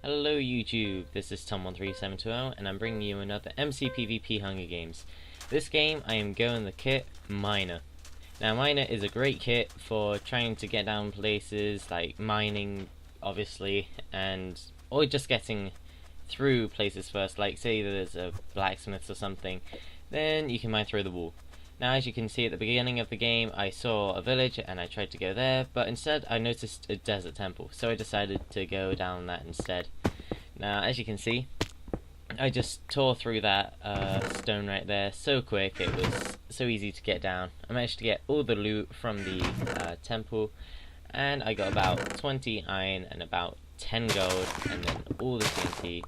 Hello YouTube, this is Tom13720 and I'm bringing you another MCPvP Hunger Games. This game I am going the kit Miner. Now Miner is a great kit for trying to get down places like mining obviously, or just getting through places first, like say there's a blacksmith or something, then you can mine through the wall. Now as you can see at the beginning of the game I saw a village and I tried to go there, but instead I noticed a desert temple, so I decided to go down that instead. Now as you can see I just tore through that stone right there so quick, it was so easy to get down. I managed to get all the loot from the temple and I got about 20 iron and about 10 gold and then all the TNT,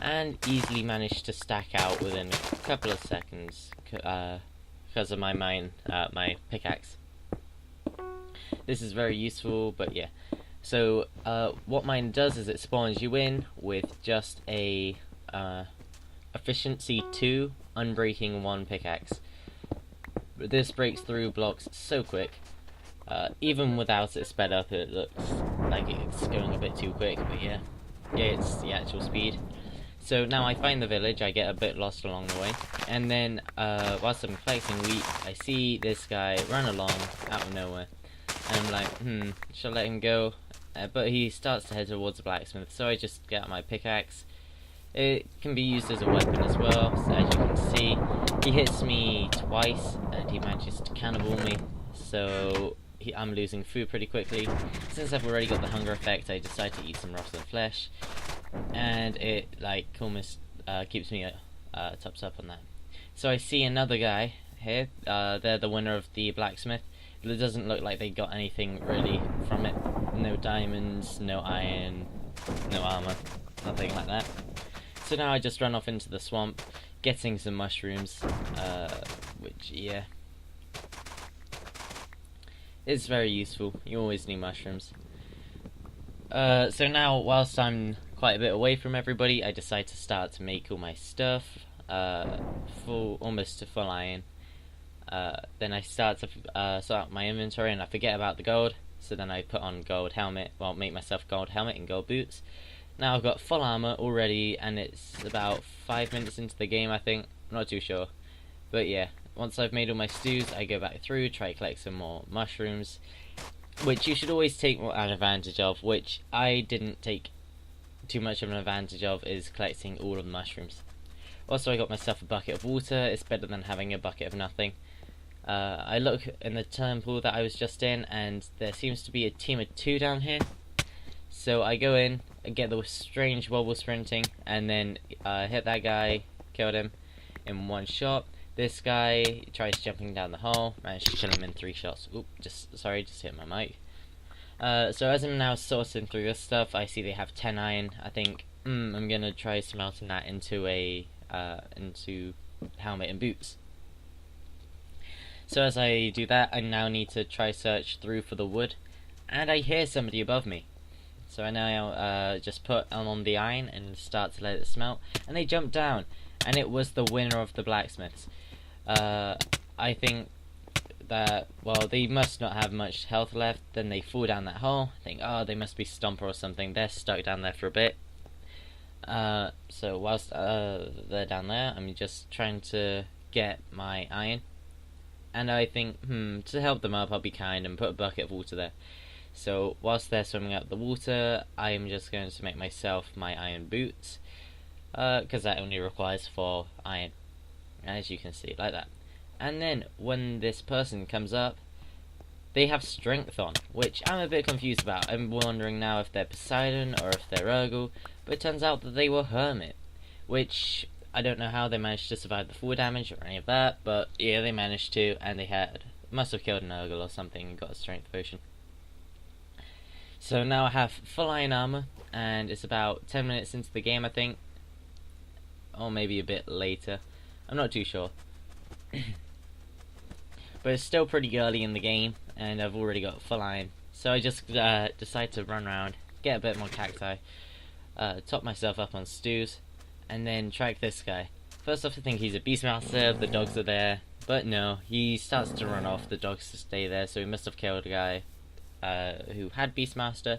and easily managed to stack out within a couple of seconds because of my pickaxe. This is very useful, but yeah. So what mine does is it spawns you in with just a efficiency 2 unbreaking 1 pickaxe. But this breaks through blocks so quick. Even without it sped up, it looks like it's going a bit too quick, but yeah, it's the actual speed. So now I find the village, I get a bit lost along the way, and then whilst I'm collecting wheat, I see this guy run along out of nowhere, and I'm like, shall I let him go? But he starts to head towards the blacksmith, so I just get out my pickaxe. It can be used as a weapon as well, so as you can see, he hits me twice, and he manages to cannibal me, so I'm losing food pretty quickly. Since I've already got the hunger effect, I decide to eat some rotten flesh, and it like almost keeps me tops up on that. So I see another guy here, they're the winner of the blacksmith. It doesn't look like they got anything really from it. No diamonds, no iron, no armor, nothing like that. So now I just run off into the swamp, getting some mushrooms, which yeah, is very useful. You always need mushrooms. So now, whilst I'm quite a bit away from everybody, I decide to start to make all my stuff, almost to full iron. Then I start to sort out my inventory, and I forget about the gold. So then I put on gold helmet, make myself gold helmet and gold boots. Now I've got full armor already, and it's about 5 minutes into the game, I think. I'm not too sure, but yeah. Once I've made all my stews, I go back through, try to collect some more mushrooms, which you should always take an advantage of, which I didn't take too much of an advantage of, is collecting all of the mushrooms. Also I got myself a bucket of water. It's better than having a bucket of nothing. I look in the temple that I was just in, and there seems to be a team of 2 down here. So I go in, I get the strange wobble sprinting, and then hit that guy, killed him in 1 shot. This guy tries jumping down the hole, managed to kill him in 3 shots. Oop, just hit my mic. So as I'm now sorting through this stuff, I see they have 10 iron. I think I'm gonna try smelting that into into helmet and boots. So as I do that, I now need to try search through for the wood, and I hear somebody above me. So I now just put on the iron and start to let it smelt, and they jump down, and it was the winner of the blacksmiths. I think that, well, they must not have much health left. Then they fall down that hole. I think, oh, they must be Stomper or something. They're stuck down there for a bit. So whilst they're down there, I'm just trying to get my iron. And I think, to help them up, I'll be kind and put a bucket of water there. So whilst they're swimming out the water, I'm just going to make myself my iron boots, because that only requires 4 iron, as you can see, like that. And then when this person comes up, they have strength on, which I'm a bit confused about. I'm wondering now if they're Poseidon or if they're Urgal, but it turns out that they were Hermit, which I don't know how they managed to survive the fall damage or any of that, but yeah, they managed to, and they must have killed an Urgal or something and got a strength potion. So now I have full iron armor, and it's about 10 minutes into the game, I think, or maybe a bit later. I'm not too sure. But it's still pretty early in the game, and I've already got full iron. So I just decide to run around, get a bit more cacti, top myself up on stews, and then track this guy. First off, I think he's a Beastmaster, the dogs are there, but no, he starts to run off, the dogs stay there, so he must have killed a guy who had Beastmaster,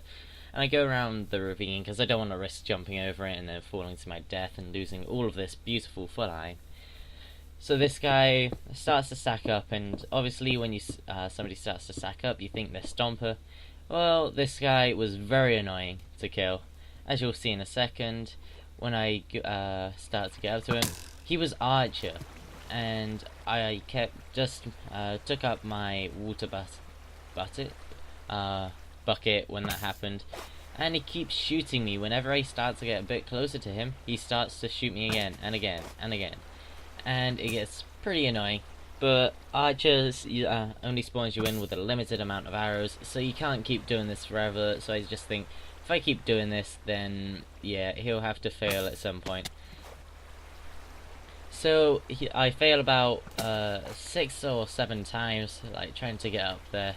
and I go around the ravine because I don't want to risk jumping over it and then falling to my death and losing all of this beautiful foot iron. So this guy starts to stack up, and obviously when somebody starts to stack up, you think they're Stomper. Well, this guy was very annoying to kill, as you'll see in a second. When I start to get up to him, he was Archer, and I took up my water bucket when that happened, and he keeps shooting me. Whenever I start to get a bit closer to him, he starts to shoot me again and again and again, and it gets pretty annoying. But Archers only spawns you in with a limited amount of arrows, so you can't keep doing this forever. So I just think, if I keep doing this, then yeah, he'll have to fail at some point. So I fail about 6 or 7 times, like trying to get up there.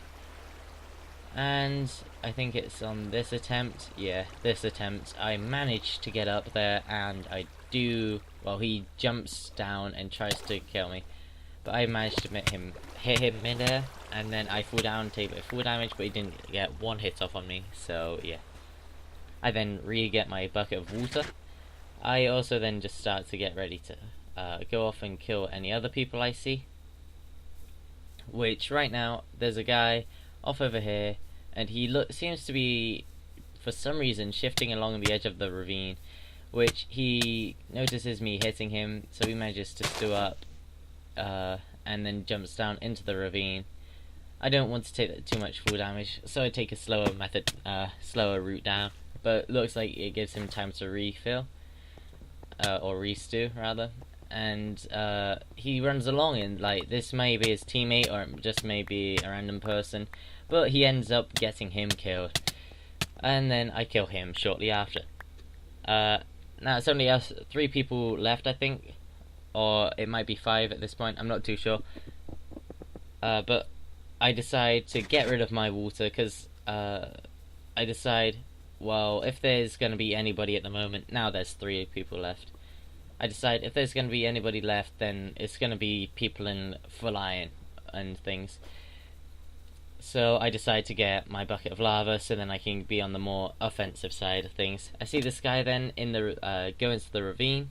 And I think it's on this attempt, yeah, this attempt, I managed to get up there, and well, he jumps down and tries to kill me. But I managed to hit him mid-air, and then I fall down, take a bit of full damage, but he didn't get one hit off on me, so yeah. I then re-get my bucket of water. I also then just start to get ready to go off and kill any other people I see. Which, right now, there's a guy off over here, and he seems to be, for some reason, shifting along the edge of the ravine, which he notices me hitting him, so he manages to stew up. And then jumps down into the ravine. I don't want to take too much full damage, so I take a slower route down. But it looks like it gives him time to refill, or re-stew rather. And he runs along, and like this may be his teammate, or it just may be a random person. But he ends up getting him killed, and then I kill him shortly after. Now it's only us 3 people left, I think. Or it might be 5 at this point, I'm not too sure. But I decide to get rid of my water, because I decide, well, if there's going to be anybody at the moment, now there's 3 people left. I decide if there's going to be anybody left, then it's going to be people in full iron and things. So I decide to get my bucket of lava, so then I can be on the more offensive side of things. I see this guy then go into the ravine.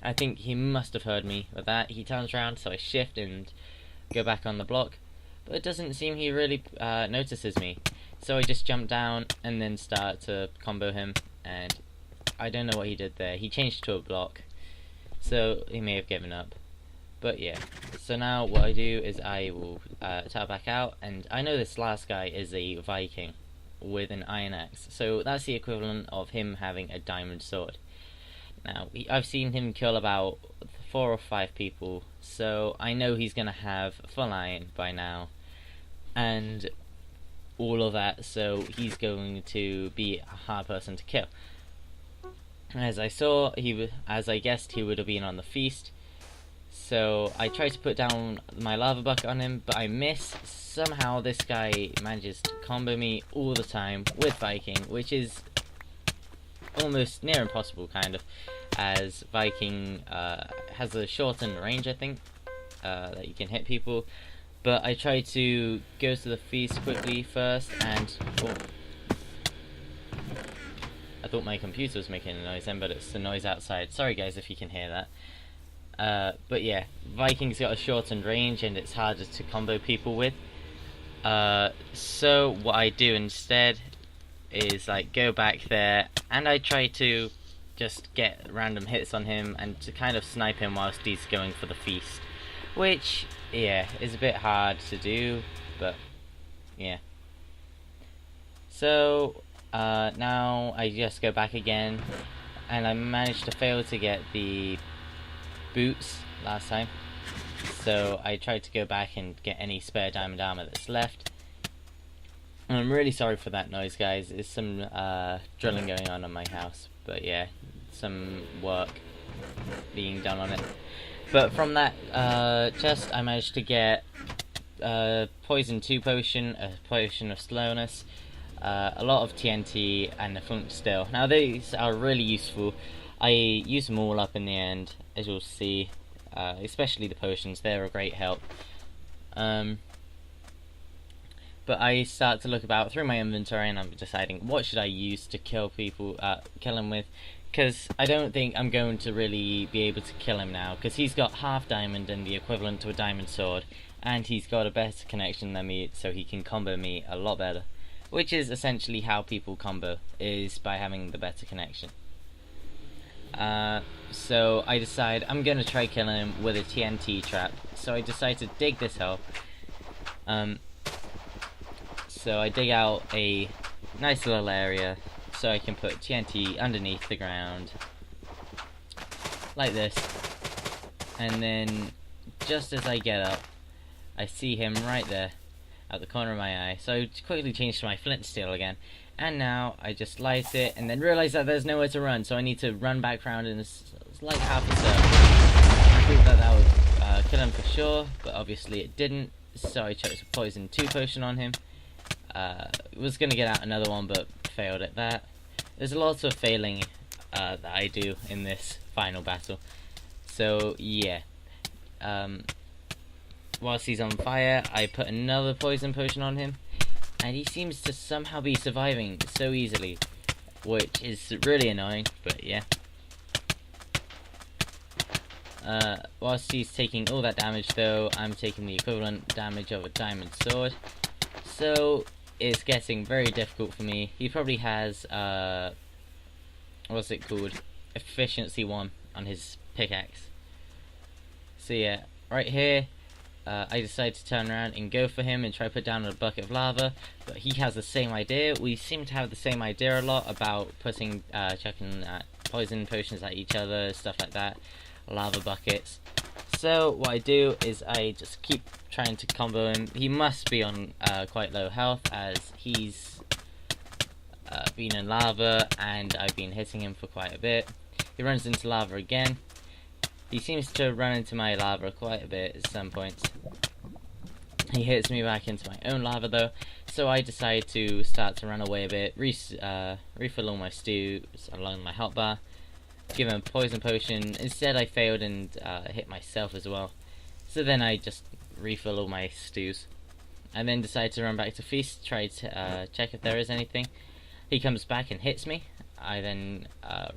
I think he must have heard me with that. He turns around, so I shift and go back on the block. But it doesn't seem he really notices me. So I just jump down and then start to combo him. And I don't know what he did there. He changed to a block. So he may have given up. But yeah. So now what I do is I will tap back out. And I know this last guy is a Viking with an iron axe. So that's the equivalent of him having a diamond sword. Now, I've seen him kill about 4 or 5 people, so I know he's going to have full iron by now, and all of that, so he's going to be a hard person to kill. As I guessed, he would have been on the feast, so I try to put down my lava bucket on him, but I miss. Somehow this guy manages to combo me all the time with Viking, which is almost near impossible, kind of, as Viking has a shortened range, I think, that you can hit people. But I try to go to the feast quickly first, and I thought my computer was making a noise then, but it's the noise outside. Sorry guys if you can hear that. But yeah, Viking's got a shortened range, and it's harder to combo people with. So what I do instead is like go back there, and I try to just get random hits on him and to kind of snipe him whilst he's going for the feast, which yeah is a bit hard to do, but yeah. So now I just go back again, and I managed to fail to get the boots last time, so I tried to go back and get any spare diamond armor that's left. And I'm really sorry for that noise, guys. There's some drilling going on in my house, but yeah, some work being done on it. But from that chest, I managed to get Poison 2 potion, a potion of slowness, a lot of TNT, and a flint still. Now these are really useful. I use them all up in the end, as you'll see, especially the potions. They're a great help. But I start to look about through my inventory, and I'm deciding what should I use to kill him with, because I don't think I'm going to really be able to kill him now, because he's got half diamond and the equivalent to a diamond sword, and he's got a better connection than me, so he can combo me a lot better, which is essentially how people combo, is by having the better connection. So I decide I'm gonna try killing him with a TNT trap. So I decide to dig this hole. So I dig out a nice little area so I can put TNT underneath the ground, like this. And then, just as I get up, I see him right there, at the corner of my eye. So I quickly change to my flint steel again. And now I just light it, and then realize that there's nowhere to run, so I need to run back around in like half a circle. I thought that would kill him for sure, but obviously it didn't, so I chose a poison 2 potion on him. Was gonna get out another one, but failed at that. There's a lot of failing that I do in this final battle. So yeah, whilst he's on fire, I put another poison potion on him, and he seems to somehow be surviving so easily, which is really annoying, but yeah. Whilst he's taking all that damage though, I'm taking the equivalent damage of a diamond sword, so it's getting very difficult for me. He probably has, what's it called, efficiency 1 on his pickaxe. So yeah, right here, I decide to turn around and go for him and try to put down a bucket of lava, but he has the same idea. We seem to have the same idea a lot about putting, chucking poison potions at each other, stuff like that, lava buckets. So what I do is I just keep trying to combo him. He must be on quite low health, as he's been in lava and I've been hitting him for quite a bit. He runs into lava again. He seems to run into my lava quite a bit at some points. He hits me back into my own lava though, so I decide to start to run away a bit, refill all my stews along my hotbar, give him a poison potion. Instead I failed and hit myself as well. So then I just refill all my stews. I then decide to run back to feast, try to check if there is anything. He comes back and hits me. I then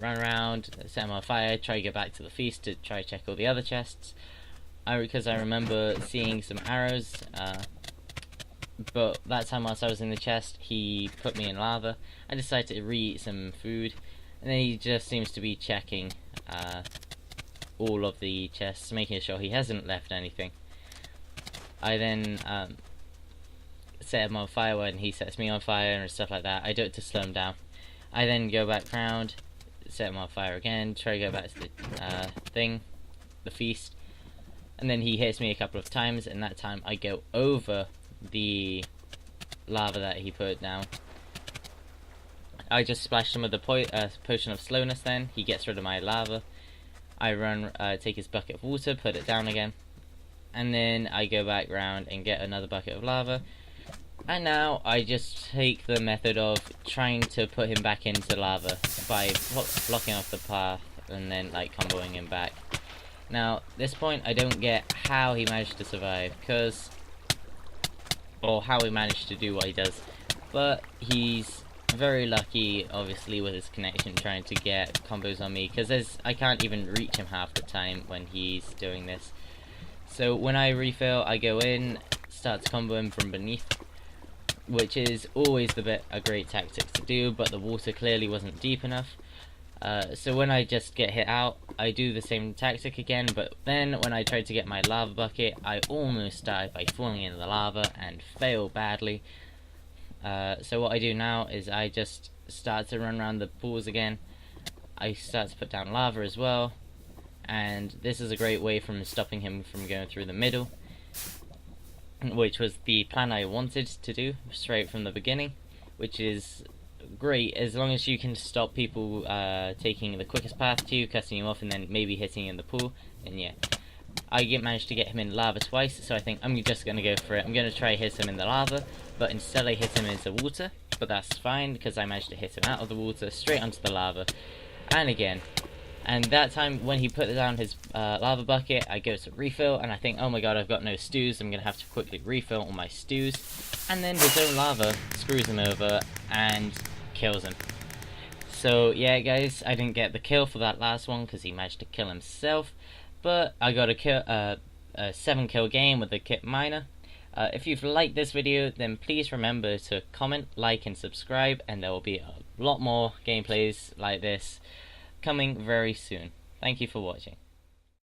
run around, set him on fire, try to get back to the feast to try to check all the other chests. Because I remember seeing some arrows, but that time whilst I was in the chest, he put me in lava. I decided to re-eat some food, and then he just seems to be checking all of the chests, making sure he hasn't left anything. I then set him on fire when he sets me on fire and stuff like that. I do it to slow him down. I then go back round, set him on fire again, try to go back to the feast, and then he hits me a couple of times, and that time I go over the lava that he put down. I just splashed him with the potion of slowness then. He gets rid of my lava. I run, take his bucket of water, put it down again, and then I go back round and get another bucket of lava. And now I just take the method of trying to put him back into lava by blocking off the path and then like comboing him back. Now this point I don't get how he managed to survive, or how he managed to do what he does, but he's very lucky obviously with his connection trying to get combos on me, because I can't even reach him half the time when he's doing this. So when I refill, I go in, start to combo him from beneath, which is always a great tactic to do, but the water clearly wasn't deep enough. So when I just get hit out, I do the same tactic again, but then when I tried to get my lava bucket, I almost died by falling into the lava and fail badly. So what I do now is I just start to run around the pools again. I start to put down lava as well, and this is a great way from stopping him from going through the middle, which was the plan I wanted to do straight from the beginning, which is great as long as you can stop people taking the quickest path to you, cutting you off, and then maybe hitting in the pool. And yeah, I managed to get him in lava twice, so I think I'm just going to go for it. I'm going to try hit him in the lava, but instead I hit him into water, but that's fine because I managed to hit him out of the water straight onto the lava, and again. And that time when he put down his lava bucket, I go to refill, and I think, oh my god, I've got no stews, I'm gonna have to quickly refill all my stews. And then his own lava screws him over and kills him. So yeah guys, I didn't get the kill for that last one because he managed to kill himself, but I got a 7 kill game with the kit miner. If you've liked this video, then please remember to comment, like and subscribe, and there will be a lot more gameplays like this coming very soon. Thank you for watching.